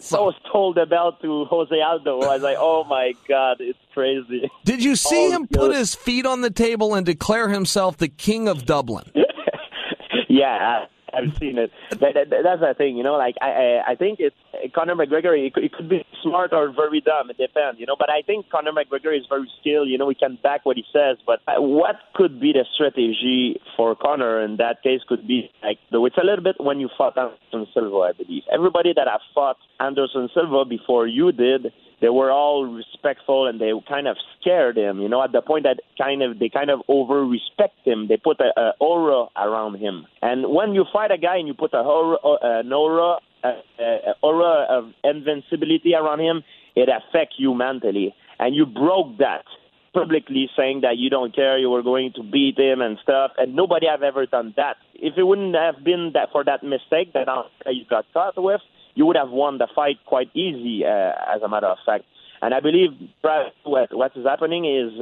So stole the belt to Jose Aldo. I was like, oh my God, it's crazy. Did you see him put his feet on the table and declare himself the king of Dublin? Yeah, I've seen it. That's the thing, like I think it's Conor McGregor. He could be smart or very dumb. It depends, But I think Conor McGregor is very skilled. He can back what he says. But what could be the strategy for Conor in that case could be it's a little bit when you fought Anderson Silva. I believe everybody that have fought Anderson Silva before you did, they were all respectful and they kind of scared him, at the point that they kind of over-respect him. They put an aura around him. And when you fight a guy and you put an aura of invincibility around him, it affects you mentally. And you broke that publicly, saying that you don't care, you were going to beat him and stuff, and nobody have ever done that. If it wouldn't have been that for that mistake that you got caught with, you would have won the fight quite easy, as a matter of fact. And I believe what is happening is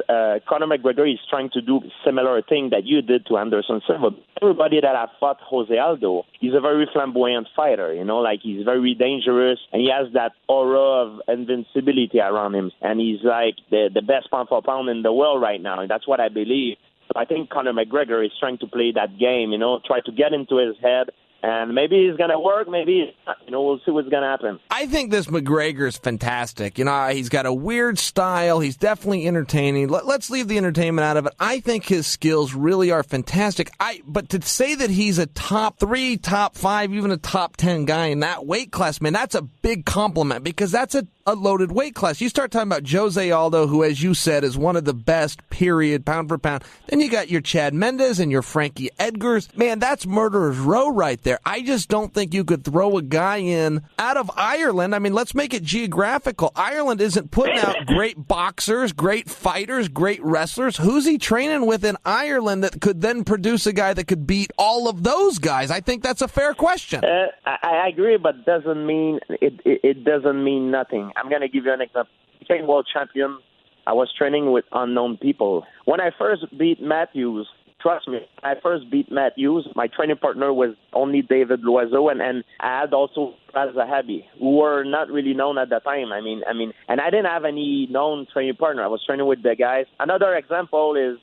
Conor McGregor is trying to do similar thing that you did to Anderson Silva. Everybody that have fought Jose Aldo, he's a very flamboyant fighter, he's very dangerous, and he has that aura of invincibility around him. And he's like the best pound for pound in the world right now, and that's what I believe. So I think Conor McGregor is trying to play that game, try to get into his head. And maybe it's going to work, maybe it's not. We'll see what's going to happen. I think this McGregor is fantastic. He's got a weird style. He's definitely entertaining. Let's leave the entertainment out of it. I think his skills really are fantastic. But to say that he's a top 3, top 5, even a top 10 guy in that weight class, man, that's a big compliment because that's a loaded weight class. You start talking about Jose Aldo, who, as you said, is one of the best, period, pound for pound. Then you got your Chad Mendes and your Frankie Edgars. Man, that's murderer's row right there. I just don't think you could throw a guy in out of Ireland. I mean, let's make it geographical. Ireland isn't putting out great boxers, great fighters, great wrestlers. Who's he training with in Ireland that could then produce a guy that could beat all of those guys? I think that's a fair question. I agree, but doesn't mean it doesn't mean nothing. I'm going to give you an example. I became world champion. I was training with unknown people. When I first beat Matthews, trust me, when I first beat Matthews, my training partner was only David Loiseau, and I had also Raz Zahabi, who were not really known at the time. I mean, and I didn't have any known training partner. I was training with the guys. Another example is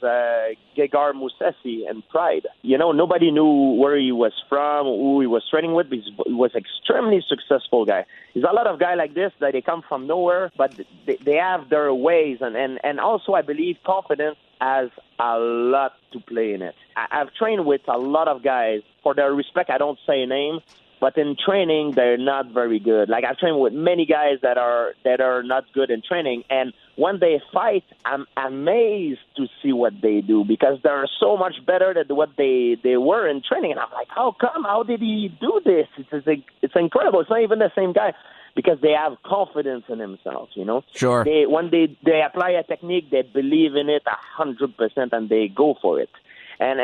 Gegard Mousasi and Pride. Nobody knew where he was from, who he was training with, because he was an extremely successful guy. There's a lot of guys like this that they come from nowhere, but they have their ways, and also I believe confidence has a lot to play in it. I've trained with a lot of guys. For their respect, I don't say names, but in training, they're not very good. Like I've trained with many guys that are not good in training, and when they fight, I'm amazed to see what they do because they're so much better than what they were in training. And I'm like, how come? How did he do this? It's incredible. It's not even the same guy. Because they have confidence in themselves, Sure. When they apply a technique, they believe in it 100% and they go for it. And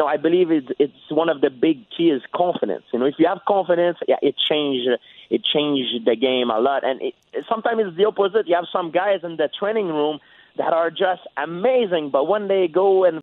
I believe it's one of the big keys, confidence. If you have confidence, it changed the game a lot. And sometimes it's the opposite. You have some guys in the training room that are just amazing, but when they go and